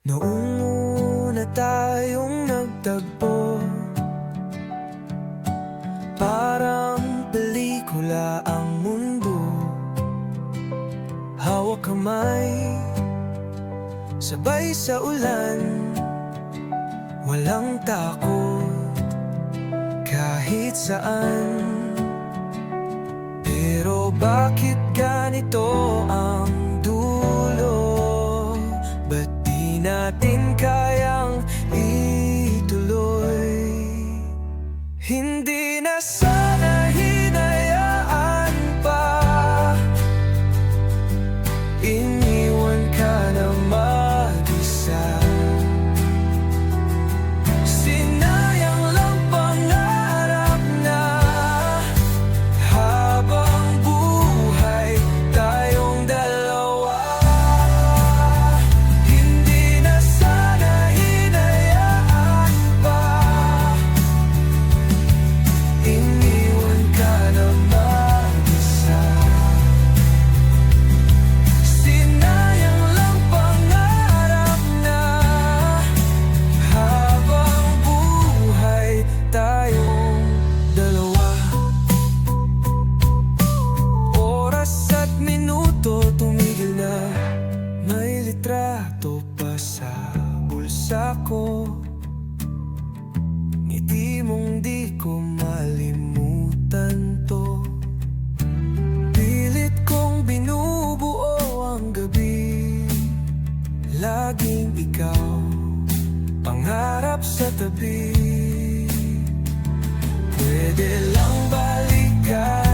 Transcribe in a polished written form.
Noong una tayong nagtagpo, parang pelikula ang mundo. Hawak kamay, sabay sa ulan, walang takot kahit saan. Pero bakit ganito ang dulo? Ba't di natin kayang ituloy? Hindi na sana hinayaan pa, iniwan ka na mag-isa. Sinayang lang pangarap na habang buhay tayong dalawa. Hindi na sana hinayaan pa, iniwan ka na mag-isa. Sinayang lang pangarap na habang buhay tayong dalawa. Oras at minuto tumigil na, may litrato pa sa bulsa ko. Ngiti mong di ko malimutan to. Pilit kong binubuo ang gabi, laging ikaw, pangarap sa tabi. Pwede lang balikan